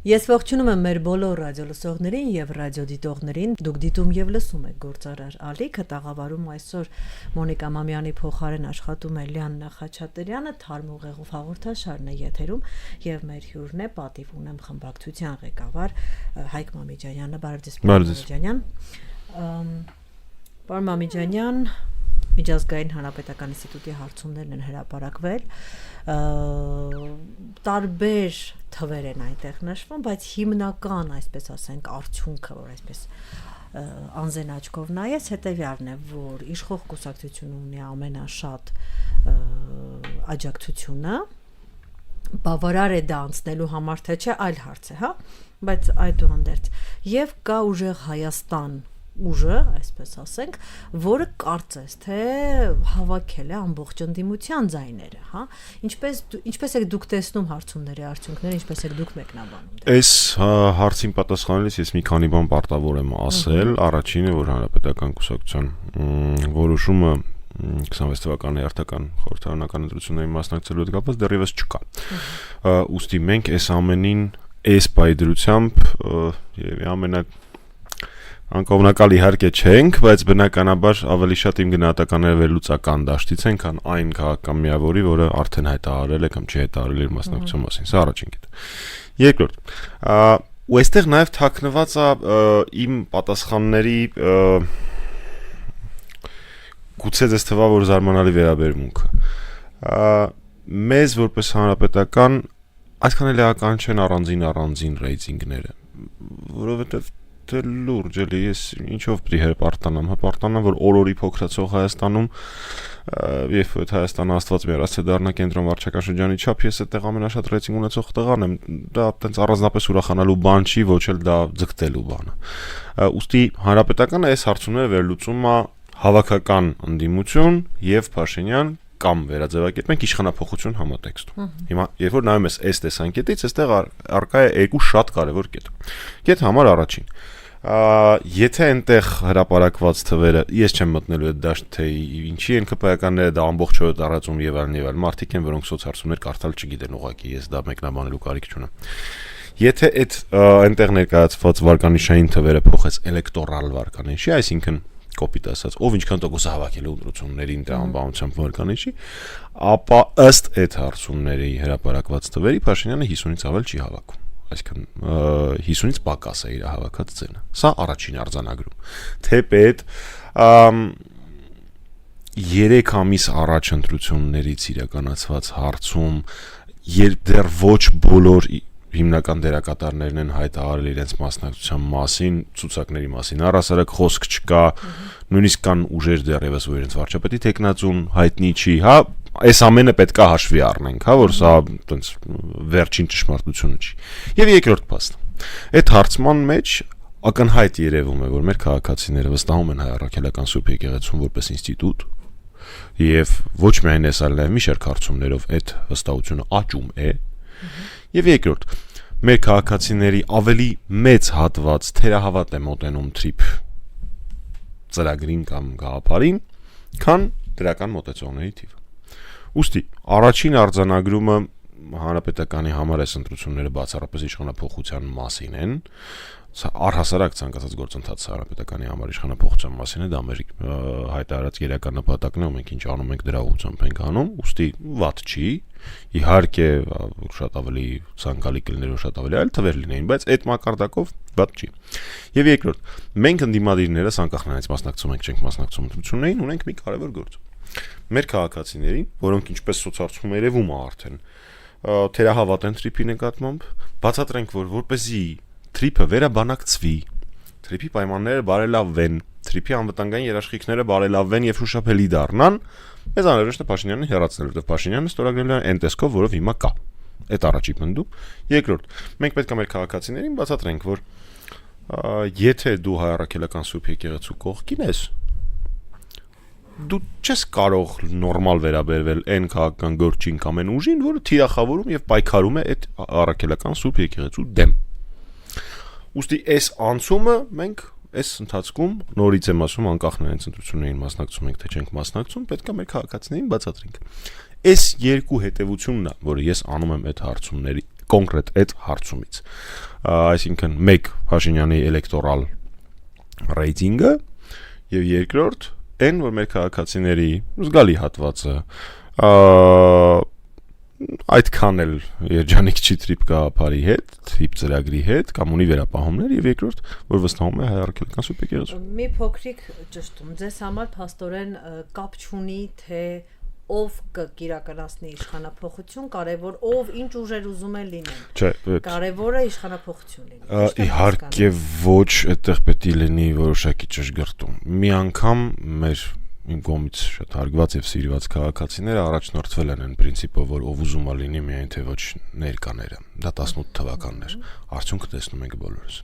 Ես ողջունում եմ մեր բոլոր ռադիոլսողներին եւ ռադիոդիտողներին։ Դուք դիտում եւ լսում եք Գործարար ալիքը, տաղավարում այսօր Մոնիկա Մամյանի փոխարեն աշխատում է Լիաննա Խաչատրյանը, Թարմ ուղեղով հաղորդաշարն է եթերում եւ մեր հյուրն է պատիվ ունեմ խմբակցության ղեկավար Հայկ Մամիջանյանը, Բարդես Պարոն Մամիջանյան, Միջազգային Հանրապետական ինստիտուտի հարցումներն են հրապարակվել, տարբեր թվեր են այնտեղ նշվում, բայց հիմնական, այսպես ասենք, արդյունքը, որ այսպես անզեն աչքով նայես, հետևյալն է, որ իշխող կուսակցությունը ունի ամենաշատ աջակցությունը, բավարար է դա անցնելու համար, թե չէ, այլ հարց է, հա, բայց այդուհանդերձ, եւ կա ուժեղ Հայաստան ուժը, այսպես ասենք, որը կարծես թե հավաքել է ամբողջ ընդդիմության ձայները, հա? Ինչպես եք դուք տեսնում հարցումների արդյունքները, ինչպես եք դուք մեկնաբանում։ Այս հարցին պատասխանելիս ես մի քանի բան պարտավոր եմ ասել, առաջինը, որ Հանրապետական կուսակցության որոշումը 26 թվականի հերթական խորհրդարանական ընտրությունների մասնակցելու հետ կապված դեռևս չկա։ Ուստի մենք այս ամենին այս պայդրությամբ երևի անկողմնակալ իհարկե չենք, բայց բնականաբար ավելի շատ իմ գնահատականները վերլուծական դաշտից են, քան այն քաղաքական միավորի, որը արդեն հայտարարել է կամ չի հայտարարել իր մասնակցության մասին։ Սա առաջին կետը։ Երկրորդ, ու այստեղ նաև թաքնված է իմ պատասխանների գուցե ձեզ թվա, որ զարմանալի վերաբերմունքը։ Մեզ որպես հանրապետական այսքան էլ էական չեն առանձին ռեյտինգները, որովհետև լուրջ էլի, ես ինչով պիտի հպարտանամ, որ օրորի փոքրացող Հայաստանում, երբ որ Հայաստանը Աստված մեռած թե դառնա կենտրոն վարչական շրջանի չափ, ես այդտեղ ամենաշատ ռեյտինգ ունեցող տղան եմ, դա այտենց առանձնապես ուրախանալու բան չի, ոչ էլ դա ձգտելու բանը։ Ուստի հանրապետականը այս հարցումները վերլուծում է հավաքական ընդդիմություն եւ Փաշինյան կամ վերաձևակերպ ենք իշխանափոխություն համատեքստում։ Հիմա երբ որ նայում ես այս տեսանկյունից, այստեղ առկա է երկու շատ կարևոր կետ։ Կետ համար առաջին, եթե այնտեղ հրապարակված թվերը, ես չեմ մտնելու այդ դաշտ, թե ինչի են ԿՊԱ-ականները դա ամբողջ օրը տարածում եւ այլն, մարդիկ են, որոնք սոցհարցումներ կարդալ չգիտեն ուղղակի, ես դա մեկնաբանելու կարիք չունեմ։ Եթե այդ այնտեղ ներկայացված վարկանիշային թվերը փոխես էլեկտորալ վարկանիշի, այսինքն կոպիտ ասած, ով ինչքան տոկոս հավաքել է ընտրություններին դա անբավությամբ վարկանիշի, ապա ըստ այդ հարցումների հրապարակված թվերի Փաշինյանը 50-ից ավել չի հավաքում, այսինքն 50-ից պակաս է իր հավաքած ձենը։ Սա առաջին արձանագրում։ Թեպետ 3 ամիս առաջ ընտրություններից իրականացված հարցում, երբ դեռ ոչ բոլոր հիմնական դերակատարներն են հայտարարել իրենց մասնակցության մասին, ցուցակների մասին առհասարակ խոսք չկա, նույնիսկ կան ուժեր դեռևս, որ իրենց վարչապետի տեխնացուն հայտնի չի, հա, այս ամենը պետք է հաշվի առնենք, հա, որ սա այտենց վերջին ճշմարտությունը չի։ Եվ երկրորդ փաստը։ Այդ հարցման մեջ ակնհայտ երևում է, որ մեր քաղաքացիները վստահում են Հայ առաքելական Սուրբ եկեղեցուն որպես ինստիտուտ, եւ ոչ միայն այս, այլ նաեւ մի շարք հարցումներով այդ վստահությունը աճում է։ Եվ երկրորդ, մեր քաղաքացիների ավելի մեծ հատված թերահավատ է մոտենում թրիփ ծրագրին կամ գաղափարին, քան դրական մոտեցողների թիվը։ Ուստի, առաջին արձանագրումը հանրապետականի համար այս ընտրությունները բացառապես իշխանափոխության մասին են, առհասարակ ցանկացած գործընթաց հանրապետականի համար իշխանափոխության մասին է, դա մեր հայտարարած գերական նպատակն է, ու մենք ինչ անում ենք դրա ուղղությամբ ենք անում, ուստի վատ չի, իհարկե շատ ավելի ցանկալի կլիներ, շատ ավելի այլ թվեր լինեին, բայց այդ մակարդակով վատ չի։ Եվ երկրորդ, մենք ընդդիմադիրներս անկախ նրանից մասնակցում ենք, չենք մասնակցում ընտրություններին, ունենք մի կարևոր գործ։ Մեր քաղաքացիներին, որոնք ինչպես սոցհարցում երևում է արդեն, թերահավատ են թրիփի նկատմամբ, բացատրենք, որ որպեսզի թրիփը վերաբանակցվի, թրիփի պայմանները բարելավվեն, թրիփի անվտանգային երաշխիքները բարելավվեն եւ շոշափելի դառնան, մեզ անհրաժեշտ է Փաշինյանին հեռացնել, որովհետեւ Փաշինյանը ստորագրել է այն տեսքով, որով հիմա կա։ Այդ առաջի պնդում։ Երկրորդ, մենք պետք է մեր քաղաքացիներին բացատրենք, որ եթե դու Հայ առաքելական Սուրբ եկեղեցու կողքին ես, դու չես կարող նորմալ վերաբերվել այն քաղաքական գործին կամ այն ուժին, որը թիրախավորում եւ պայքարում է այդ առաքելական Սուրբ եկեղեցու դեմ։ Ուստի այս անցումը մենք այս ընթացքում նորից եմ ասում, անկախ նրանից ընտրություններին մասնակցում ենք թե չենք մասնակցում, պետք է մեր քաղաքացիներին բացատրենք։ Այս երկու հետևությունն է, որը ես անում եմ այդ հարցումների կոնկրետ այդ հարցումից։ Այսինքն մեկ Փաշինյանի էլեկտորալ ռեյտինգը եւ երկրորդ այն, որ մեր քաղաքացիների զգալի հատվածը այդքան էլ երջանիկ չի տրիպ գաղափարի հետ, տրիպ ծրագրի հետ, կամ ունի վերապահումներ եւ երկրորդ, որ վստահում է հայ առաքելական սուրբ եկեղեցու։ Մի փոքրիկ ճշտում, ձեզ համար փաստորեն կապ չունի, թե ով կիրականացնի իշխանափոխություն, կարևոր ով ինչ ուժեր ուզում է լինեն։ Չէ, կարևորը իշխանափոխություն լինի։ Իհարկե ոչ, այդտեղ պետք է լինի որոշակի ճշգրտում։ Մի անգամ մեր իմ կողմից շատ հարգված եւ սիրված քաղաքացիները առաջնորդվել են այն պրինցիպով, որ ով ուզում է լինի միայն թե ոչ ներկաները։ Դա 18 թվականն էր։ Արդյունքը տեսնում ենք բոլորս։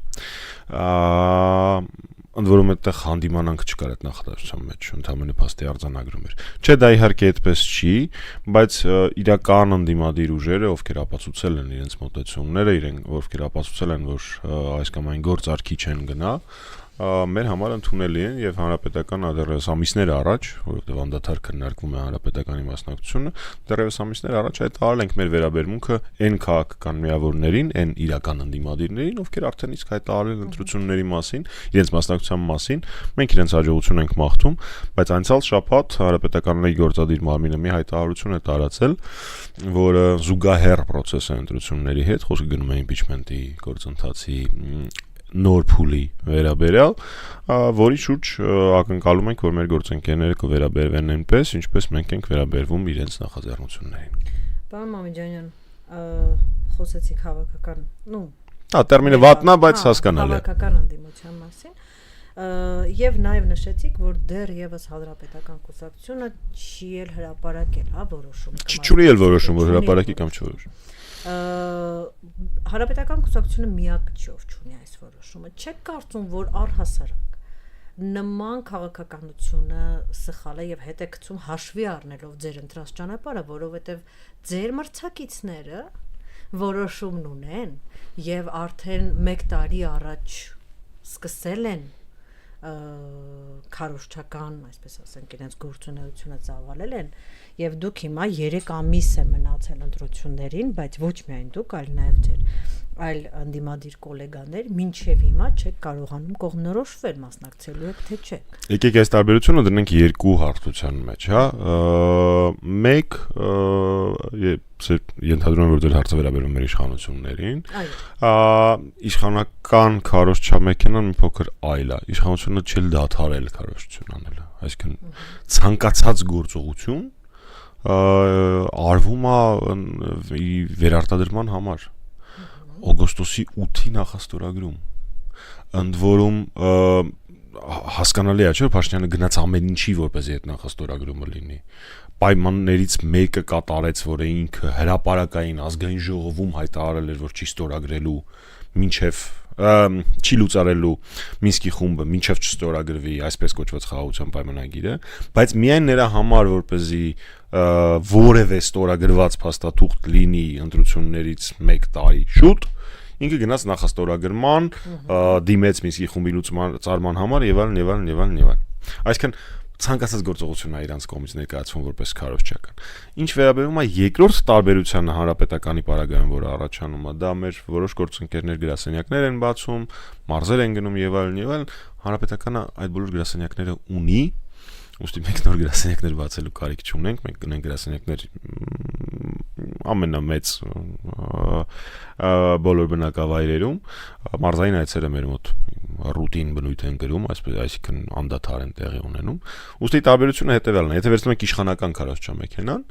Ընդ որում այդտեղ հանդիմանանք չկար այդ նախադասության մեջ, ընդհանրապես փաստի արձանագրում էր։ Չէ, դա իհարկե այդպես չի, բայց իրական ընդդիմադիր ուժերը, ովքեր ապացուցել են իրենց մոտեցումները, ովքեր ապացուցել են, որ այս կամ այն գործարքի չեն գնա, մեր համար ընդունելի են եւ հանրապետական դեռևս ամիսներ առաջ, որովհետեւ անդադար քննարկվում է հանրապետականի մասնակցությունը, դեռևս ամիսներ առաջ հայտարարել ենք մեր վերաբերմունքը այն քաղաքական միավորներին, այն իրական ընդդիմադիրներին, ովքեր արդեն իսկ հայտարարել են ընտրությունների մասին, իրենց մասնակցության մասին, մենք իրենց հաջողություն ենք մաղթում, բայց անցյալ շաբաթ հանրապետականների գործադիր մարմինը մի հայտարարություն է տարածել, որը զուգահեռ process է ընտրությունների հետ, խոսքը գնում է impeachment-ի գործընթացի նոր փուլի վերաբերյալ, որի շուրջ ակնկալում ենք, որ մեր գործընկերները կվերաբերվեն այնպես, ինչպես մենք ենք վերաբերվում իրենց նախաձեռնություններին։ Պարոն Մամեջանյան, խոսեցիք հավաքական, տերմինը վատնա, բայց հասկանալի է։ Հավաքական ընդդիմության մասին, եւ նաեւ նշեցիք, որ դեռևս հանրապետական կուսակցությունը չի էլ հրապարակել, որոշում։ Չի էլ որոշում, որ հրապարակի կամ չորոշ։ Հանրապետական կուսակցությունը միակ չի, ով չունի այս որոշումը։ Չեք կարծում, որ առհասարակ նման քաղաքականությունը սխալ է եւ հետ է գցում հաշվի առնելով ձեր ընտրած ճանապարհը, որովհետեւ ձեր մրցակիցները որոշումն ունեն եւ արդեն 1 տարի առաջ սկսել են քարոզչական, այսպես ասենք, իրենց գործունեությունը ծավալել են եւ դուք հիմա 3 ամիս է մնացել ընտրություններին, բայց ոչ միայն դուք, այլ նաեւ ձեր այլ ընդդիմադիր գոլեգաներ մինչեւ հիմա չեք կարողանում կողմնորոշվել մասնակցելու եք թե չեք։ Եկեք այս տարբերությունը դնենք երկու հարթության մեջ, հա։ Մեկ ենթադրում եմ, որ դեր հարցը վերաբերում էր իշխանություններին։ Իշխանական քարոզչամեքենան մի փոքր այլ է։ Իշխանությունը չի դադարել քարոզչություն անել։ Այսինքն ցանկացած գործողություն արվում է վերարտադրման համար։ Օգոստոսի 8-ի նախաստորագրում։ Ընդ որում հասկանալի է, չէ՞, Փաշինյանը գնաց ամեն ինչի, որպեսզի այդ նախաստորագրումը լինի։ Պայմաններից մեկը կատարեց, որ ինքը հրապարակային ազգային ժողովում հայտարարել էր, որ չի ստորագրելու մինչև չի լուծարելու Մինսկի խումբը մինչև չստորագրվի այսպես կոչված խաղաղության պայմանագիրը, բայց միայն նրա համար, որպեսզի որևէ ստորագրված փաստաթուղթ լինի ընտրություններից 1 տարի շուտ, ինքը գնաց նախաստորագրման, դիմեց Մինսկի խումբի լուծման համար եւ այլն։ Այսինքն ցանկացած գործողությունն է իրանց կողմից ներկայացվում որպես քարոզչական։ Ինչ վերաբերում է երկրորդ տարբերությանը հանրապետականի պարագայում, որը առաջանում է, դա մեր որոշ գործընկերներ գրասենյակներ են բացում, մարզեր են գնում եւ այլն, հանրապետականը այդ բոլոր գրասենյակները ունի, ուստի մենք նոր գրասենյակներ բացելու կարիք չունենք, մենք գնենք գրասենյակներ ամենամեծ բոլոր բնակավայրերում, մարզային այցերը մեր մոտ ռուտին բնույթ են գրում, այսինքն անդադար են տեղի ունենում։ Ուստի տարբերությունը հետևյալն է, եթե վերցնում եք իշխանական քարոզչամեքենան,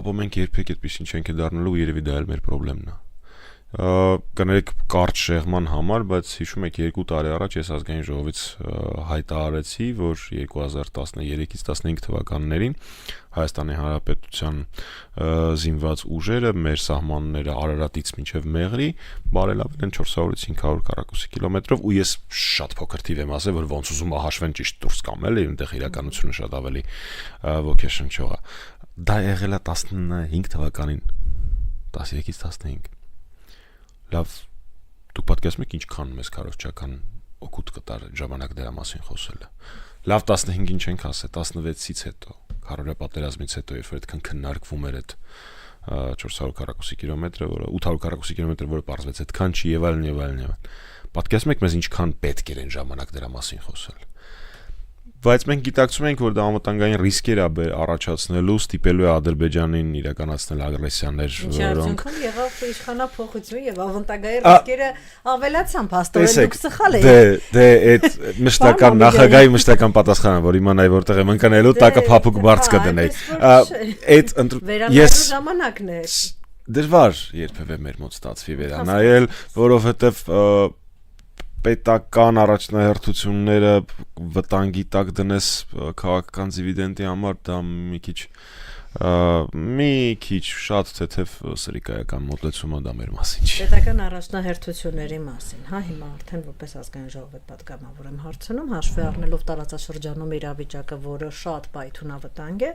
ապա մենք երբեք այդպես ինչ ենք դառնալու, երևի դա էլ մեր խնդիրն է։ Կներեք կարճ շեղման համար, բայց հիշում եք 2 տարի առաջ ես ազգային ժողովից հայտարարեցի, որ 2013-ից 15 թվականներին Հայաստանի Հանրապետության զինված ուժերը մեր սահմանները Արարատից մինչև Մեղրի բարելավել են 400-ից 500 քառակուսի կիլոմետրով ու ես շատ փոքր թիվ եմ ասել, որ ոնց ուզում է հաշվեն ճիշտ դուրս կամ էլի, այնտեղ իրականությունը շատ ավելի ոգեշնչող է։ Դա եղել է 15 թվականին, 13-ից 15 Լավ, դուք պատկերացնում եք ինչքան մեզ քարոզչական օգուտ կտար ժամանակ դրա մասին խոսելը։ Լավ 15-ին չենք ասել, 16-ից հետո, քարորիա պատերազմից հետո, երբ որ այդքան քննարկվում էր այդ 400 քառակուսի կիլոմետրը, որը 800 քառակուսի կիլոմետր, որը պարզվեց այդքան չի եւ այլն։ Պատկերացնում եք մեզ ինչքան պետք էր այն ժամանակ դրա մասին խոսել։ Բայց մենք գիտակցում ենք, որ դա անվտանգային ռիսկեր է առաջացնելու, ստիպելու է Ադրբեջանին իրականացնել ագրեսիաներ, որոնք եղավ իշխանափոխություն եւ անվտանգային ռիսկերը ավելացան, փաստորեն դուք սխալ եք։ Դե այդ մշտական նախագահի մշտական պատասխանը, որ իմանայի որտեղ եմ ընկնելու, տակը փափուկ բարձ կդնեի։ Այդ վերանայելու ժամանակն է։ Դժվար երբևէ մեր մոտ ստացվի վերանայել, որովհետեւ պետական առաջնահերթությունները վտանգի տակ դնես քաղաքական դիվիդենդի համար դա մի քիչ շատ թեթև սրիկայական մոտեցումը դա մեր մասին չի։ Պետական առաջնահերթությունների մասին, հա, հիմա արդեն որպես ազգային ժողովուրդ պատգամավոր եմ հարցնում, հաշվի առնելով տարածաշրջանում իրավիճակը, որը շատ պայթունավտանգ է,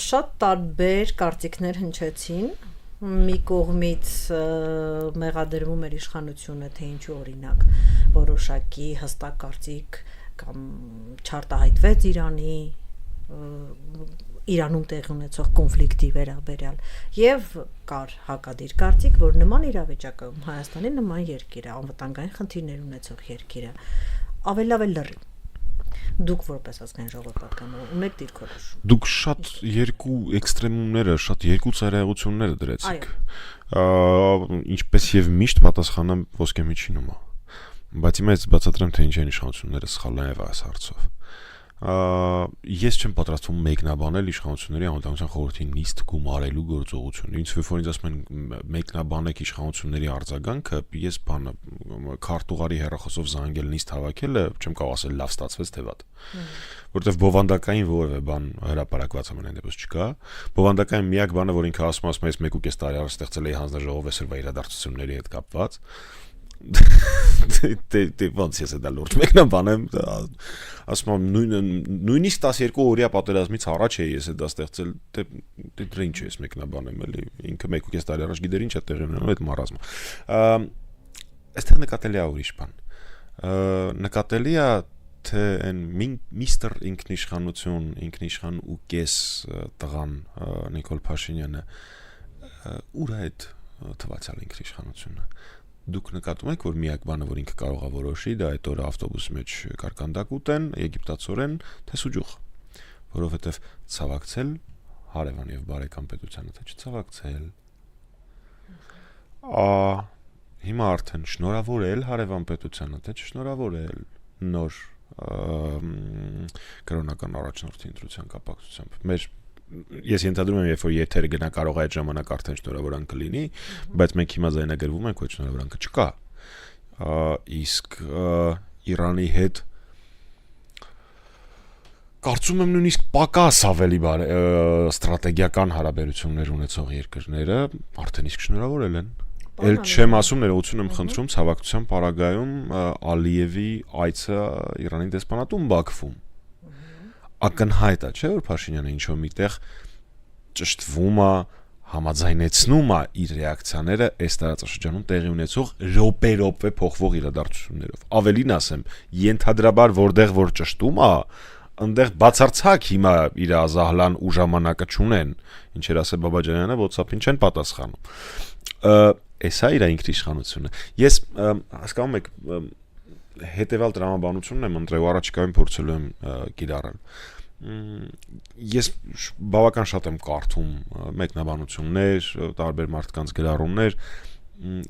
շատ տարբեր կարծիքներ հնչեցին։ Մի կողմից մեղադրվում էր իշխանությունը, թե ինչու օրինակ որոշակի հստակ կարծիք կամ չարտահայտվեց Իրանում տեղի ունեցող կոնֆլիկտի վերաբերյալ եւ կար հակադիր կարծիք, որ նման իրավիճակում Հայաստանի նման երկիրը, անվտանգային խնդիրներ ունեցող երկիրը ավելի լավ է լռի։ Դուք որպես ազգային ժողովուրդ պատգամավոր ունեք դիրքորոշ։ Դուք շատ երկու էքստրեմումները, շատ երկու ծայրահեղությունները դրեցիք։ Ինչպես եւ միշտ պատասխանեմ ոսկե միջինումը։ Բայց հիմա ես բացատրեմ, թե ինչ են իշխանությունները սխալ են այս հարցով։ Ես չեմ պատրաստվում մեկնաբանել իշխանությունների անվտանգության խորհրդի նիստ գումարելու գործողությունը։ Ինչ որ ինձ ասում են մեկնաբանեք իշխանությունների արձագանքը, ես բանը քարտուղարի հեռախոսով զանգել նիստ հավաքելը, չեմ կարող ասել լավ ստացվեց թե վատ։ Որտեվ բովանդակային որևէ բան հրապարակված ամեն դեպս չկա։ Բովանդակային միակ բանը, որ ինքը ասում է, ես 1.5 տարի առաջ ստեղծել էի հանձնաժողով էսրվա իրադարձությունների հետ կապված։ Դե ոնց ես դա լուրջ մեկնաբանեմ, ասում եմ նույնիսկ 12 օրյա պատերազմից առաջ էի ես դա ստեղծել, դե ինչ ես մեկնաբանեմ էլի, ինքը 1.5 տարի առաջ գիտեր ինչ է տեղի ունենում այդ մարազմը։ Այստեղ նկատելի է ուրիշ բան։ Նկատելի է թե այն միստր ինքնիշխան ու կես տղան Նիկոլ Փաշինյանը ուր է այդ թվացյալ ինքնիշխանությունը։ Դուք նկատում եք, որ միակ բանը, որ ինքը կարող է որոշի, դա այդ օրը ավտոբուսի մեջ կարկանդակ ուտեն, եգիպտացորեն, թե սուջուխ, որովհետև ցավակցել հարևան եւ բարեկամ պետությանը, թե չցավակցել։ Հիմա արդեն շնորհավորել հարևան պետությանը, թե չշնորհավորել նոր կրոնական առաջնորդի ընտրության կապակցությամբ։ Ես ենթադրում եմ, երբ որ եթերը գնա կարող է այդ ժամանակ արդեն շնորհավորանք լինի, բայց մենք հիմա զայնագրվում ենք, որ շնորհավորանքը չկա։ Իսկ Իրանի հետ կարծում եմ նույնիսկ պակաս ավելի ստրատեգիական հարաբերություններ ունեցող երկրները արդեն իսկ շնորհավորել են։ Էլ չեմ ասում, ներողություն եմ խնդրում, ցավակցության պարագայում Ալիևի այցը Իրանի դեսպանատուն Բաքվում։ Ակնհայտ է, չէ՞ որ Փաշինյանը ինչ-որ միտեղ ճշտվում է, համաձայնեցնում է իր ռեակցիաները այս տարածաշրջանում տեղի ունեցող րոպե փոխվող իրադարձություններով։ Ավելին ասեմ, ենթադրաբար որտեղ որ ճշտում է, այնտեղ բացարձակ հիմա իր զահլան ու ժամանակը չունեն, ինչեր ասե Բաբաջանյանը WhatsApp-ին չեն պատասխանում։ Էսա իր ինքնիշխանությունը։ Ես հասկանում եք հետևալ տրամաբանությունն եմ ընտրել ու առաջիկայում փորձելու եմ կիրառել։ Ես բավական շատ եմ կարդում մեկնաբանություններ, տարբեր մարդկանց գրառումներ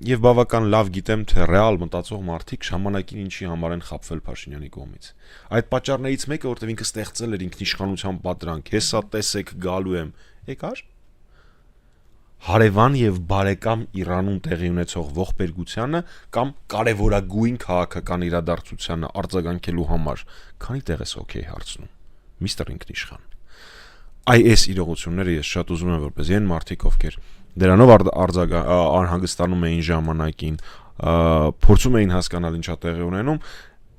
եւ բավական լավ գիտեմ, թե ռեալ մտածող մարդիկ ժամանակին ինչի համար են խաբվել Փաշինյանի կողմից։ Այդ պատճառներից մեկը, որտեղ ինքը ստեղծել էր ինքնիշխանության պատրանք, հեսա տեսեք գալու եմ, եկար հարևան եւ բարեկամ Իրանում տեղի ունեցող ողբերգությանը կամ կարևորագույն քաղաքական իրադարձությանը արձագանքելու համար, քանի տեղ ես օքեյ հարցնում։ Միստր ինքնիշխան։ Այս իրողությունները ես շատ ուզում եմ, որպես այն մարդիկ, ովքեր դրանով անհանգստանում էին ժամանակին, փորձում էին հասկանալ ինչա տեղի ունենում,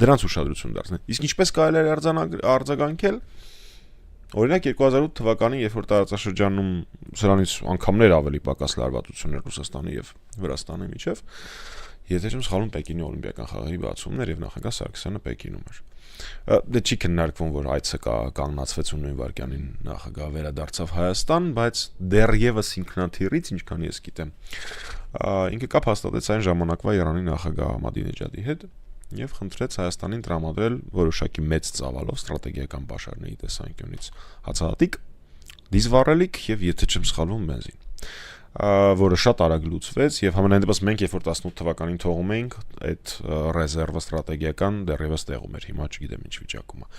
դրանց ուշադրություն դարձնել։ Իսկ ինչպես կարելի է արձագանքել։ Օրինակ 2008 թվականին, երբ որ տարածաշրջանում սրանից անգամներ ավելի պակաս լարվածություններ Ռուսաստանի եւ Վրաստանի միջև, եթե չեմ սխալվում Պեկինի օլիմպիական խաղերի բացումներ եւ նախագահ Սարգսյանը Պեկինում էր։ Դե չի քննարկվում, որ այցը կանգնացվեց ու նույն վարքյանին նախագահ վերադարձավ Հայաստան, բայց դեռևս ինքնաթիռից, ինչքան ես գիտեմ, ինքը կապ հաստատեց այն ժամանակվա Իրանի նախագահ Ահմադինեջադի հետ եւ խնդրեց Հայաստանին տրամադրել որոշակի մեծ ծավալով ստրատեգիական պաշարների տեսանկյունից հացահատիկ, դիզվառելիք եւ եթե չեմ սխալվում բենզին, որը շատ արագ լուծվեց եւ համենայն դեպս մենք երբ որ 18 թվականին թողում էինք այդ ռեզերվը ստրատեգիական դեռևս տեղում էր, հիմա չգիտեմ ինչ վիճակում է։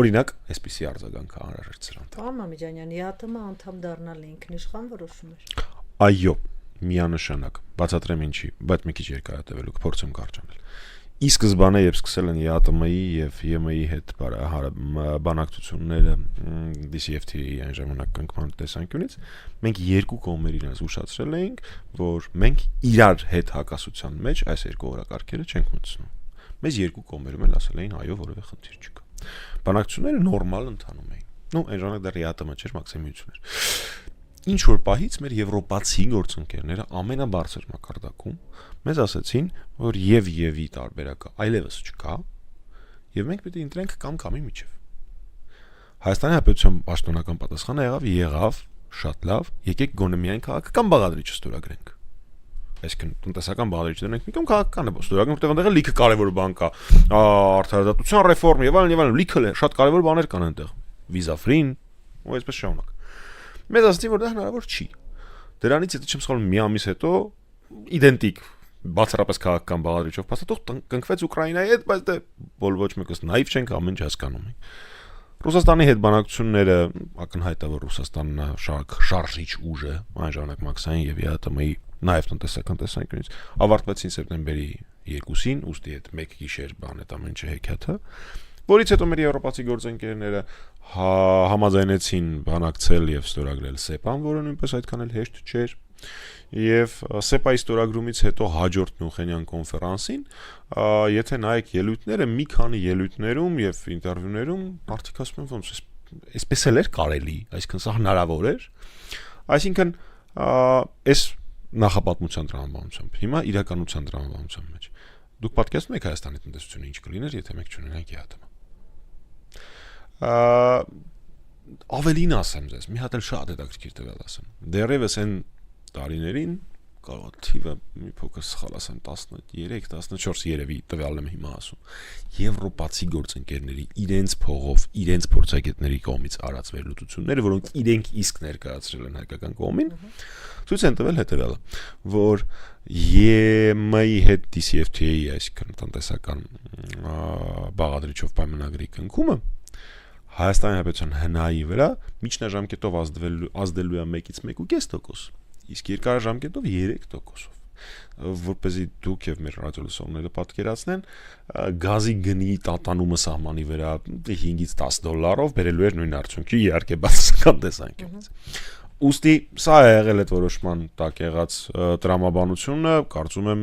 Օրինակ, այսպիսի արձագանք անհրաժեշտ սրան։ Պարոն Մամեջանյան, ԵԱՏՄ անդամ դառնալ ինքնիշխան որոշում էր։ Այո, միանշանակ, բացատրեմ ինչի, բայց մի քիչ երկար է տևելու, կփորձեմ կարճանել։ Ի սկզբանե երբ սկսել են ԵԱՏՄ-ի եւ ԵՄ-ի հետ բանակցությունները DCFTA-ի այն ժամանակ կնքման տեսանկյունից, մենք երկու կողմեր իրենց ուշացրել էինք, որ մենք իրար հետ հակասության մեջ այս երկու օրակարգերը չենք մտցնում։ Մեզ երկու կողմերում էլ ասել էին այո, որևէ խնդիր չկա։ Բանակցությունները նորմալ ընթանում էին։ Այն ժամանակ դեռ ԵԱՏՄ չէր, մաքսիմիություն էր։ Ինչ որ պահից մեր եվրոպացի գործընկերները ամենաբարձր մակարդակում մեզ ասացին, որ եւ-ի տարբերակը այլևս չկա, եւ մենք պետք է ընտրենք կամ-կամի միջև։ Հայաստանի Հանրապետության պաշտոնական պատասխանը եղավ շատ լավ, եկեք գոնե միայն քաղաքական բաղադրիչը ստորագրենք։ Այսինքն տնտեսական բաղադրիչը դրանք մի կողմ քաղաքական է ստորագրենք, որտեղ այնտեղ լիքը կարևոր բան կա, արդարադատության ռեֆորմ եւ այլն, լիքը շատ կարևոր բաներ կան այնտեղ։ Վիզա ֆրին, ու այսպես շարունակ։ Մեզ ասացին, որ դա հնարավոր չի։ Դրանից եթե չեմ սխալվում մի ամիս հետո իդենտիկ բացառապես քաղաքական բաղադրիչով փաստաթուղթ կնքվեց Ուկրաինայի հետ, բայց դե ոչ մեկս նաիվ չենք, ամեն ինչ հասկանում ենք։ Ռուսաստանի հետ բանակցությունները ակնհայտ է, որ Ռուսաստանն շարժիչ ուժ է, այն ժամանակ մաքսային եւ ԵԱՏՄ-ի նաեւ տնտեսական տեսանկյունից ավարտվեցին սեպտեմբերի 2-ին, ուստի այդ մեկ գիշեր բան այդ ամեն ինչը հեքիաթը, որից հետո մեր եվրոպացի գործընկերները համաձայնեցին բանակցել եւ ստորագրել ՍԵՊԱ-ն, որը նույնպես այդքան էլ հեշտ չէր։ Եվ ՍԵՊԱ-ի ստորագրումից հետո հաջորդ Մյունխենյան կոնֆերանսին, եթե նայեք ելույթները, մի քանի ելույթներում եւ ինտերվյուներում մարդիկ ասում են, ոնց այսպես էլ էր կարելի, այսինքն սա հնարավոր էր։ Այսինքն այս նախապատմության տրամաբանությամբ, հիմա իրականության տրամաբանության մեջ դուք պատկերացնում եք Հայաստանի տնտեսությունը ինչ կլիներ, եթե մենք չունենանք ԵԱՏՄ։ Ավելին ասեմ ձեզ, մի հատ էլ շատ հետաքրքիր տվյալ ասեմ։ Դեռևս այն տարիներին կարող թիվը մի փոքր սխալ ասեմ 13-14 երևի տվյալն եմ հիմա ասում։ Եվրոպացի գործընկերների իրենց փողով, իրենց փորձագետների կողմից արած վերլուծությունները, որոնք իրենք իսկ ներկայացրել են հայկական կողմին, ցույց են տվել հետևյալը, որ ԵՄ-ի հետ DCFTA-ի, այսինքն տնտեսական բաղադրիչով պայմանագրի կնքումը Հայաստանի Հանրապետության հնայի վրա միջնաժամկետով ազդելու է 1.1.5%, իսկ երկարաժամկետով 3%-ով, որպեսզի դուք եւ մեր ռադիոլսողները պատկերացնեն, գազի գնի տատանումը սահմանի վրա 5-ից $10 բերելու էր նույն արդյունքի, իհարկե բացասական տեսանկյունից։ Ուստի սա է եղել այդ որոշման տակ եղած տրամաբանությունը, կարծում եմ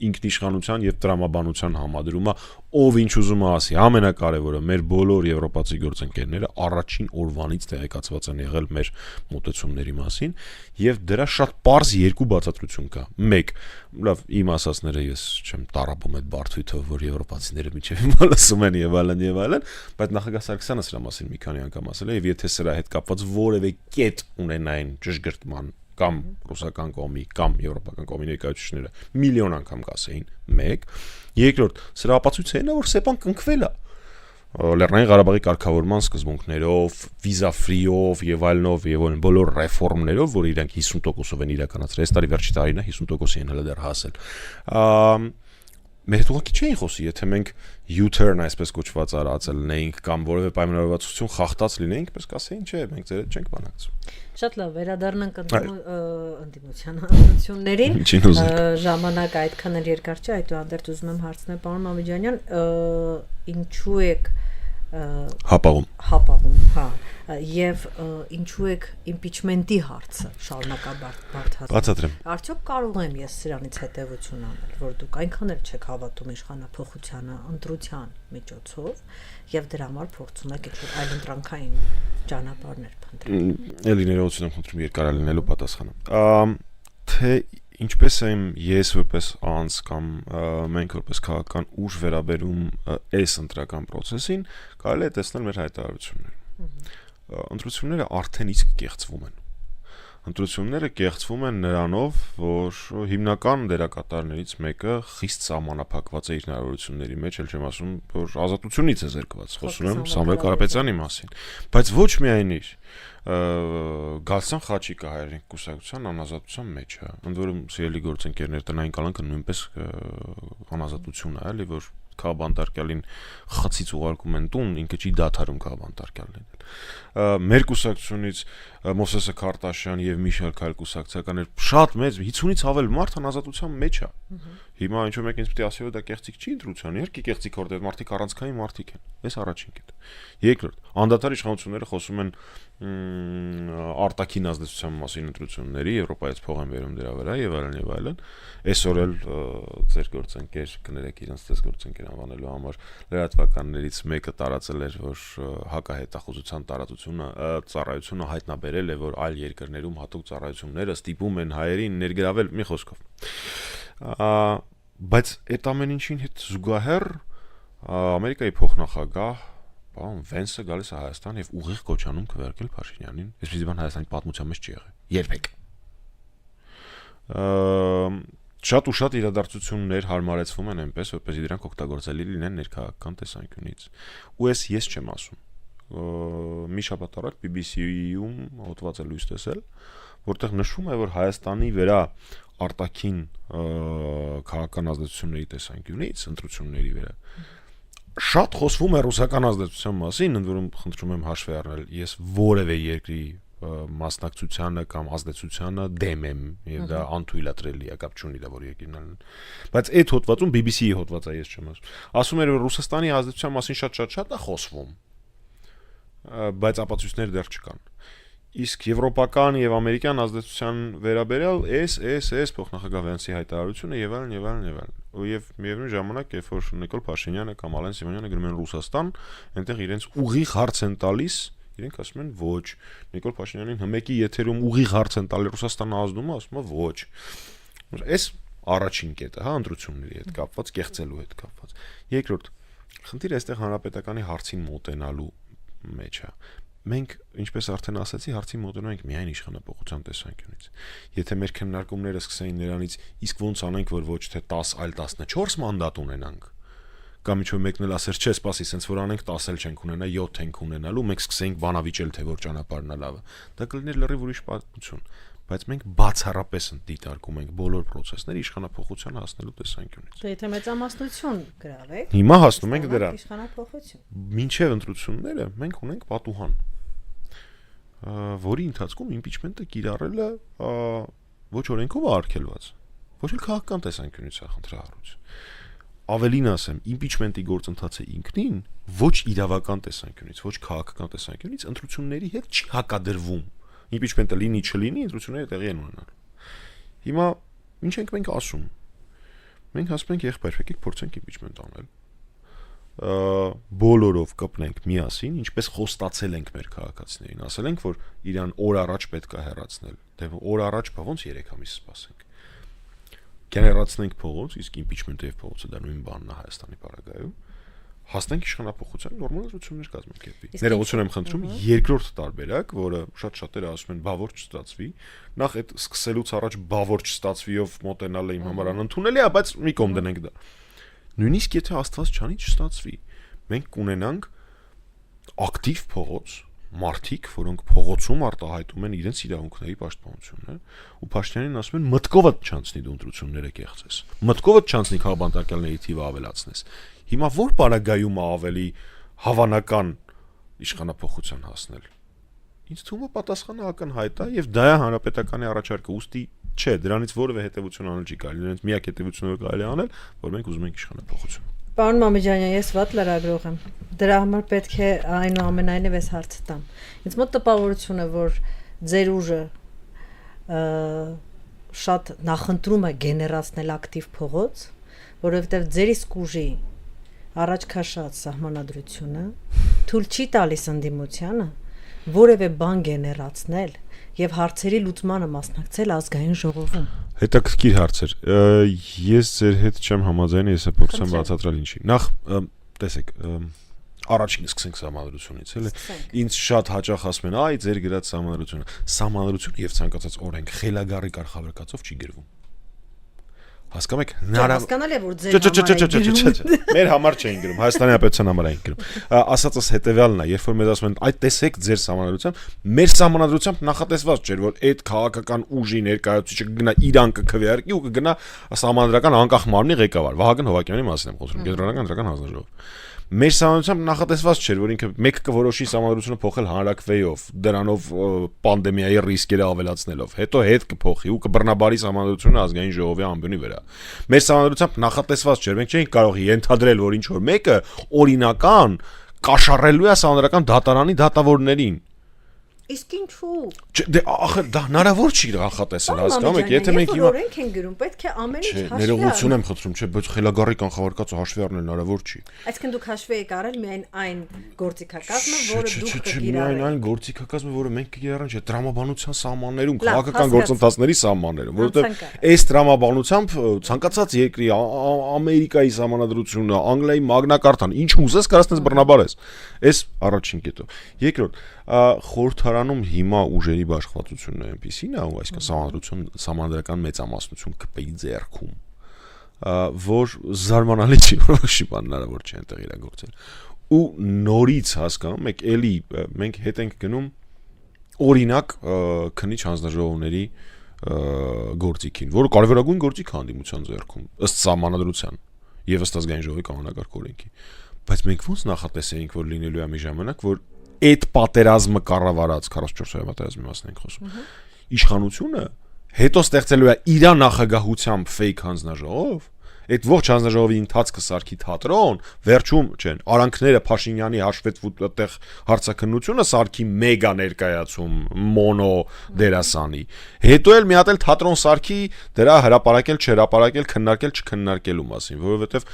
ինքնիշխանության եւ տրամաբանության համադրումը, ով ինչ ուզում է ասի, ամենակարևորը մեր բոլոր եվրոպացի գործընկերները առաջին օրվանից տեղեկացված են եղել մեր մոտեցումների մասին եւ դրա շատ པարզ երկու բացատրություն կա։ Մեկ, լավ, իմ ասածները ես չեմ տարապում այդ բարթույթով, որ եվրոպացիները միջև հիմա լսում են եւ այլն, բայց նախագահ Սարգսյանը սրա մասին մի քանի անգամ ասել է եւ եթե սրա հետ կապված որևէ կետ ունենային ճշգրտման կամ ռուսական կողմի կամ եվրոպական կողմի ներկայացուցիչները միլիոն անգամ կասեին, մեկ, երկրորդ, սրա ապացույցը այն է, որ ՍԵՊԱ-ն կնքվել է Լեռնային Ղարաբաղի կարգավորման սկզբունքներով, վիզա ֆրիով եւ այլնով եւ այլն բոլոր ռեֆորմներով, որ իրենք 50%-ով են իրականացրել, այս տարի վերջի տարին է 50%-ի են հələ դեռ հասել։ Մեր հետ ուղղակի չէին խոսի, եթե մենք U-turn այսպես կոչված արածել լինեինք կամ որևէ պայմանավորվածություն խախտած լինեինք, պես կասեին, չէ, մենք ձեր հետ չենք բանակցում։ Շատ լավ, վերադառնանք ընդդիմության հանրություններին։ Ժամանակ այդքան էլ երկար չէ, այդուհանդերձ ուզում եմ հարցնել պարոն Մամեջանյան, ինչու եք հապաղում, հա, եւ ինչու եք impeachment-ի հարցը շարունակաբար բարդացնում։ Բացատրեմ։ Արդյոք կարող եմ ես սրանից հետևություն անել, որ դուք այնքան էլ չեք հավատում իշխանափոխությանը ընտրության միջոցով եւ դրա համար փորձում եք ինչ-որ այլընտրանքային ճանապարհներ փնտրել։ Էլի ներողություն եմ խնդրում երկար լինելու պատասխանը։ Թե Ինչպես եմ ես որպես անձ կամ մենք որպես քաղաքական ուժ վերաբերում այս ընտրական process-ին, կարելի է տեսնել մեր հայտարարությունները։ Ընտրությունները արդեն իսկ կեղծվում են։ Ընտրությունները կեղծվում են նրանով, որ հիմնական դերակատարներից մեկը խիստ սահմանափակված է իր հնարավորությունների մեջ, ել չեմ ասում, որ ազատությունից է զրկված, խոսում եմ Սամվել Կարապետյանի մասին, բայց ոչ միայն իր Գալստյան Խաչիկը հայերեն կուսակցության անազատության մեջ է, ընդ որում սիրելի գործընկերներ տնային կալանքը նույնպես անազատություն է, էլի որ քաղաքաբանտարկյալին խցից ուղարկում են տուն, ինքը չի դադարում քաղաքաբանտարկյալ լինել։ Մեր կուսակցությունից Մովսեսը Քարտաշյան եւ մի շարք այլ կուսակցականներ շատ մեծ 50-ից ավել մարդ անազատության մեջ է։ Հիմա ինչ որ մեկ ինձ պետք է ասի, որ դա կեղծիք չի ընտրության, իհարկե կեղծիք որ դա մարդիկ առանցքային մարդիկ են։ Այս առաջին կետը։ Երկրորդ, անդադար իշխանությունները խոսում են արտաքին ազդեցության մասին ընտրությունների, Եվրոպայից փող են վերում դրա վրա եւ այլն եւ այլն։ Այսօր էլ ձեր գործընկեր կներեք իրենց ձեզ գործընկեր անվանելու համար լրատվականներից մեկը տարածել էր, որ հակահետախուզության ծառայությունը հայտնաբերել է, որ այլ երկրներում հատուկ ծառայությունները ստիպում են հայերին ներգրավել մի խոսքով։ Բայց այդ ամեն ինչին հետ զուգահեռ Ամերիկայի փոխնախագահ բան Վենսը գալիս է Հայաստան եւ ուղիղ կոչանում քվեարկել Փաշինյանին, այսպեսի բան Հայաստանի պատմության մեջ չի եղել։ Երբեք։ Շատ ու շատ իրադարձություններ հարմարեցվում են այնպես, որպեսզի դրանք օգտագործելի լինեն ներքաղաքական տեսանկյունից։ Ու ես չեմ ասում։ Մի շաբաթ առաջ BBC-ում հոդված է լույս տեսել, որտեղ նշվում է, որ Հայաստանի վրա արտաքին քաղաքական ազդեցությունների տեսանկյունից ընտրությունների վրա շատ խոսվում է ռուսական ազդեցության մասին, ընդ որում խնդրում եմ հաշվի առնել, ես որևէ երկրի մասնակցությանը կամ ազդեցությանը դեմ եմ եւ դա անթույլատրելի է, կապ չունի դա որ երկիրն է։ Բայց այդ հոդվածում BBC-ի հոդվածը ես չեմ ասում։ Ասում էր որ Ռուսաստանի ազդեցության մասին շատ է խոսվում, բայց ապացույցներ դեռ չկան։ Իսկ եվրոպական եւ ամերիկյան ազդեցության վերաբերյալ այս փոխնախագահ Վենսի հայտարարությունը եւ այլն։ Եվ միևնույն ժամանակ, երբ որ Նիկոլ Փաշինյանը կամ Ալեն Սիմոնյանը գրում են Ռուսաստան, այնտեղ իրենց ուղիղ հարց են տալիս, իրենք ասում են ոչ։ Նիկոլ Փաշինյանին հմեկի եթերում ուղիղ հարց են տալի Ռուսաստանը ազդում է, ասում է ոչ։ Այս առաջին կետը, հա, ընտրությունների հետ կապված, կեղծելու հետ կապված։ Երկրորդ, խնդիրը այստեղ հանրապետականի հարցին մոտենալու մեջ է։ Մենք, ինչպես արդեն ասացի, հարցին մոտենում ենք միայն իշխանապողության տեսանկյունից։ Եթե մեր քննարկումները սկսեին նրանից, իսկ ոնց անենք, որ ոչ թե 10, այլ 14 մանդատ ունենանք, կամ ինչ-որ մեկն էլ ասեր, չէ, սպասի, սենց որ անենք 10 էլ չենք ունենա, 7 ենք ունենալու, մենք սկսեինք բանավիճել, թե որ ճանապարհն է լավը։ Դա կլիներ լրիվ ուրիշ պատմություն, բայց մենք բացառապես դիտարկում ենք բոլոր process-ները իշխանապողության հասնելու տեսանկյունից։ Դե եթե մեծամասնություն գրավեք, հիմա հասնում ենք դրան։ Իշխանապողություն։ Մինչև ընտրությունները մենք ունենք պատուհան, որի ընթացքում իմպիչմենտը կիրառելը ոչ օրենքով է արգելված, ոչ էլ քաղաքական տեսանկյունից է խնդրահարույց։ Ավելին ասեմ, իմպիչմենտի գործընթացը ինքնին ոչ իրավական տեսանկյունից, ոչ քաղաքական տեսանկյունից ընտրությունների հետ չի հակադրվում։ Իմպիչմենտը լինի, չլինի, ընտրությունները տեղի են ունենալու։ Հիմա ինչ ենք մենք ասում։ Մենք ասում ենք եղբայր, եկեք փորձենք իմպիչմենտ անել։ Բոլորով կպնենք միասին, ինչպես խոստացել ենք մեր քաղաքացիներին, ասել ենք, որ իրան օր առաջ պետք է հեռացնել, թե օր առաջ ոնց 3 ամիս սպասենք։ Գեներացնենք փողոց, իսկ իմպիչմենտը եւ փողոցը դա նույն բանն է Հայաստանի պարագայում, հասնենք իշխանապողության նորմալացություններ կազմակերպի։ Ներողություն եմ խնդրում, երկրորդ տարբերակ, որը շատ-շատերը ասում են, բա որ չստացվի, նախ այդ սկսելուց առաջ բա որ չստացվիով մոտենալը իմ համար անընդունելի է, բայց մի կողմ դնենք դա։ Նույնիսկ եթե Աստված չանի չստացվի, մենք կունենանք ակտիվ փողոց, մարդիկ, որոնք փողոցում արտահայտում են իրենց իրավունքների պաշտպանությունը, ու Փաշինյանին ասում են մտքովդ չանցնի դու ընտրությունները կեղծես, մտքովդ չանցնի քաղաքաբանտարկյալների թիվը ավելացնես։ Հիմա որ պարագայում է ավելի հավանական իշխանապողության հասնել։ Ինձ թվում է պատասխանը ակնհայտ է եւ դա է հանրապետականի առաջարկը, ուստի չէ, դրանից որևէ հետևություն անել չի կարելի, դրանից միակ հետևությունը որ կարելի անել, որ մենք ուզում ենք իշխանապողություն։ Պարոն Մամեջանյան, ես վատ լրագրող եմ։ Դրա համար պետք է այնուամենայնիվ այս հարցը տամ։ Ինձ մոտ տպավորություն է, որ ձեր ուժը շատ նախընտրում է գեներացնել ակտիվ փողոց, որովհետև ձեր իսկ ուժի առաջ քաշած սահմանադրությունը թույլ չի տալիս ընդդիմությանը որևէ բան գեներացնել եւ հարցերի լուծմանը մասնակցել ազգային ժողովում։ Հետաքրքիր հարց էր։ Ես ձեր հետ չեմ համաձայն, ես փորձեմ բացատրել ինչի։ Նախ տեսեք, առաջինը սկսենք սահմանադրությունից, էլի։ Ինձ շատ հաճախ ասում են, այ ձեր գրած սահմանադրությունը։ Սահմանադրությունը եւ ցանկացած օրենք խելագարի կարգավարկածով չի գրվում։ Հասկանում եք, հասկանալի է, որ ձեր մեր համար չէին գրում, Հայաստանի Հանրապետության համար էին գրում։ Ասածս հետեւյալն է, երբ որ մեզ ասում են, այ տեսեք ձեր սահմանադրությամբ, մեր սահմանադրությամբ նախատեսված չէր, որ այդ քաղաքական ուժի ներկայացուցիչը կգնա Իրան կքվեարկի ու կգնա սահմանադրական անկախ մարմնի ղեկավար։ Վահագն Հովհաննիսյանի մասին եմ խոսում, Կենտրոնական ընտրական հանձնաժողով։ Մեր սահմանադրությամբ նախատեսված չէր, որ ինքը մեկը կորոշի սահմանադրությունը փոխել հանրակրվեով, դրանով պանդեմիայի ռիսկերը ավելացնելով, հետո հետ կփոխի ու կբռնաբարի սահմանադրությունը ազգային ժողովի ամբյոնի վրա։ Մեր սահմանադրությամբ նախատեսված չէր, մենք չէինք կարող ենթադրել, որ ինչ որ մեկը օրինական կաշառելու է սահմանադրական դատարանի դատավորներին։ Իսկ ինչու։ Դե ախր դա հնարավոր չի նախատեսել, հասկանում եք, եթե մենք հիմա օրենք են գրում, պետք է ամեն ինչ հաշվի առնել։ Ներողություն եմ խնդրում, չէ, բայց խելագարի կանխավարկածը հաշվի առնել հնարավոր չի։ Այսինքն դուք հաշվի եք առել միայն այն գործիքակազմը, որը դուք կկիրառեք։ Միայն այն գործիքակազմը, որը մենք կկիրառենք, չէ, տրամաբանության սահմաններում, քաղաքական գործընթացների սահմաններում, որովհետև այս տրամաբանությամբ ցանկացած երկրի Ամերիկայի սահմանադրությունը, Անգլիայի մագնակարտան, ինչ ուզես կարաս բռնաբարես։ Այս առաջին կետով։ Երկրորդ, խորհրդարանում հիմա ուժերի բաշխվածությունն է այնպեսին է, այսինքն սահմանադրական մեծամասնություն ԿՊ-ի ձեռքում, որ զարմանալի չի, որ ոչի բան հնարավոր չի այնտեղ իրագործել։ Ու նորից հասկանում եք, էլի մենք հետ ենք գնում օրինակ քննիչ հանձնաժողովների գործիքին, որը կարևորագույն գործիք է հանդիմության ձեռքում, ըստ սահմանադրության եւ ըստ ազգային ժողովի կանոնակարգ օրենքի։ Բայց մենք ոնց նախատեսեինք, որ լինելու է մի ժամանակ, որ այդ պատերազմը կառավարած 44-օրյա պատերազմի մասին ենք խոսում։ Իշխանությունը հետո ստեղծելու է իր նախագահությամբ ֆեյք հանձնաժողով, այդ ողջ հանձնաժողովի ընթացքը սարքի թատրոն, վերջում չեն, արանքները Փաշինյանի հաշվետվու այդտեղ հարցաքննությունը սարքի մեգա ներկայացում մոնո դերասանի։ Հետո էլ մի հատ էլ թատրոն սարքի դրա հրապարակել, չհրապարակել, քննարկել, չքննարկելու մասին, որովհետև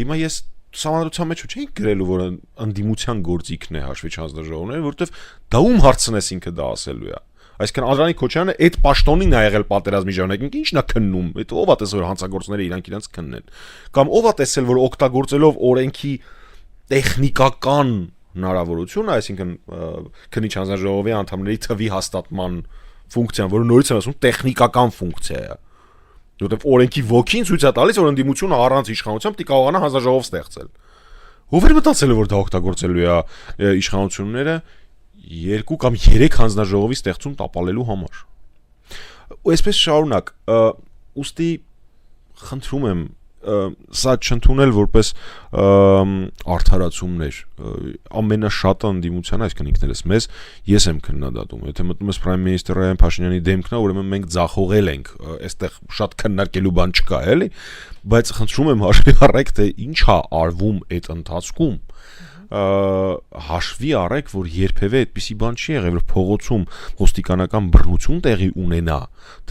հիմա ես սահմանադրության մեջ չէի գրելու, որ ընդդիմության գործիքն է հաշվի հանձնաժողովները, որովհետև դա ում հարցնես ինքը դա ասելու է։ Այսինքն Անդրանիկ Քոչարյանը այդ պաշտոնին է եղել պատերազմի ժամանակ, ինքը ի՞նչն է քննում, այդ ով է տեսել որ հանցագործները իրանք քննեն, կամ ով է տեսել որ օգտագործելով օրենքի տեխնիկական հնարավորությունը, այսինքն քննիչ հանձնաժողովի անդամների թվի հաստատման ֆունկցիան, որը նորից եմ ասում, տեխնիկական ֆունկցիա է։ Որտեւ օրենքի ոգին ցույց է տալիս, որ ընդդիմությունը առանց իշխանության պիտի կարողանա հանձնաժողով ստեղծել։ Ով էր մտածել որ դա օգտագործելու է իշխանությունները 2 կամ 3 հանձնաժողովի ստեղծում տապալելու համար։ Ու այսպես շարունակ, ուստի խնդրում եմ սա չընդունել որպես արդարացումներ ամենաշատը ընդդիմության, այսինքն ինքներս մեզ ես եմ քննադատում, եթե մտնում ես Prime Minister Ռայան Փաշինյանի դեմքն է, ուրեմն մենք ձախողել ենք, այստեղ շատ քննարկելու բան չկա, էլի, բայց խնդրում եմ հաշվի առեք, թե ինչ է արվում այդ ընթացքում, հաշվի առեք, որ երբևէ այդպիսի բան չի եղել, որ փողոցում ոստիկանական բռնություն տեղի ունենա,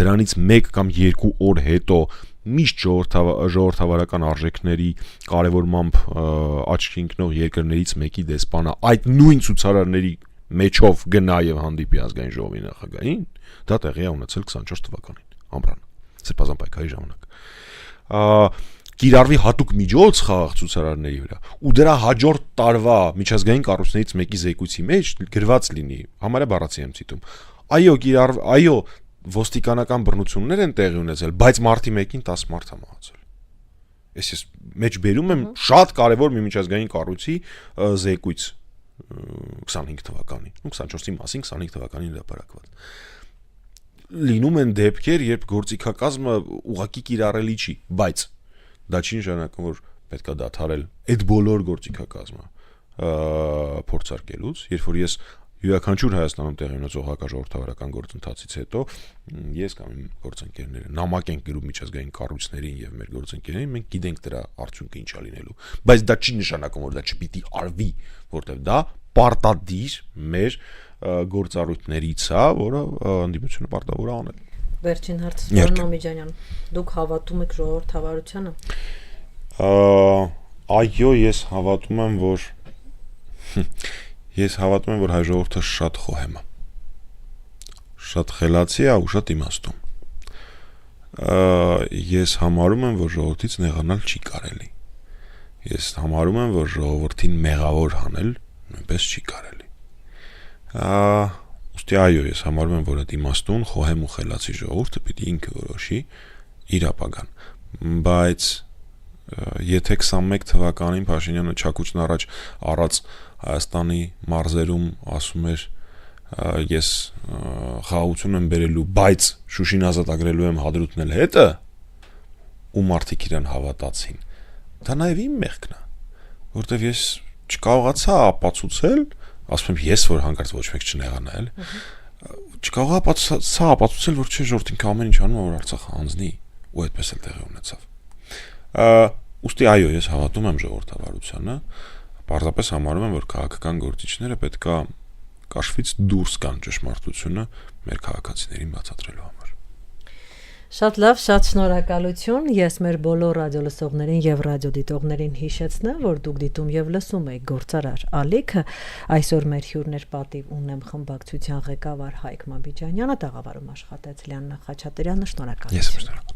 դրանից 1 կամ 2 օր հետո միշտ ժողովրդավարական արժեքների կարևորմամբ աչքի ընկնող երկրներից մեկի դեսպանը այդ նույն ցուցարարների մեջով գնա եւ հանդիպի ազգային ժողովի նախագահին, դա տեղի է ունեցել 24 թվականին, ամռան, Սրբազան պայքարի ժամանակ։ Կիրառվի հատուկ միջոց խաղաղ ցուցարարների վրա ու դրա հաջորդ տարվա միջազգային կառույցներից մեկի զեկույցի մեջ գրված լինի, համարյա բառացի եմ ցիտում, այո, ոստիկանական բռնություններ են տեղի ունեցել, բայց մարտի 1-ին 10 մարդ է մահացել։ Ես մեջ բերում եմ շատ կարևոր մի միջազգային կառույցի զեկույց 25 թվականին, 24-ի մասին 25 թվականին հրապարակված։ Լինում են դեպքեր, երբ գործիքակազմը ուղղակի կիրառելի չի, բայց դա չի նշանակում, որ պետք է դադարել այդ բոլոր գործիքակազմը փորձարկելուց, երբ որ ես յուրաքանչյուր Հայաստանում տեղի ունեցող հակաժողովրդավարական գործընթացից հետո ես կամ իմ գործընկերները նամակ ենք գրում միջազգային կառույցներին եւ մեր գործընկերներին, մենք գիտենք դրա արդյունքը ինչ է լինելու, բայց դա չի նշանակում, որ դա չպիտի արվի, որտեղ դա պարտադիր մեր գործառույթներից է, որը ընդդիմությունը պարտավոր է անել։ Վերջին հարց, Պարոն Մամիջանյան, դուք հավատում եք ժողովրդավարությանը։ Այո, ես հավատում եմ, որ ես հավատում եմ, որ հայ ժողովուրդը շատ խոհեմ է։ Շատ խելացի է ու շատ իմաստուն։ Ես համարում եմ, որ ժողովրդից նեղանալ չի կարելի։ Ես համարում եմ, որ ժողովրդին մեղավոր հանել նույնպես չի կարելի։ Ուստի այո, ես համարում եմ, որ այդ իմաստուն, խոհեմ ու խելացի ժողովուրդը պիտի ինքը որոշի իր ապագան։ Բայց եթե 21 թվականին Փաշինյանը Չակուչն առած Հայաստանի մարզերում ասում էր ես խաղաղություն եմ բերելու, բայց Շուշին ազատագրելու եմ Հադրութն էլ հետը, ու մարդիկ իրան հավատացին։ Դա նաև իմ մեղքն է, որտեվ ես չկարողացա ապացուցել, ասում եմ ես, որ հանկարծ ոչ մեկ չնեղանա էլ, չկարողացա ապացուցել, որ չէ ժողովուրդին ամեն ինչ անում, որ Արցախը հանձնի, ու այդպես էլ տեղի ունեցավ։ Ուստի այո, ես հավատում եմ ժողովրդավարությանը, պարզապես համարում եմ, որ քաղաքական գործիչները պետքա կաշվից դուրս գան ճշմարտությունը մեր քաղաքացիներին բացատրելու համար։ Շատ լավ, շատ շնորհակալություն։ Ես մեր բոլոր ռադիոլսողներին եւ ռադիոդիտողներին հիշեցնեմ, որ դուք դիտում եւ լսում եք Գործարար ալիքը։ Այսօր մեր հյուրներ պատիվ ունեմ խմբակցության ղեկավար Հայկ Մաբիջանյանը, տաղավարում աշխատեց Լիաննա Խաչատրյանը, շնորհակալություն։ Ես շնորհակալ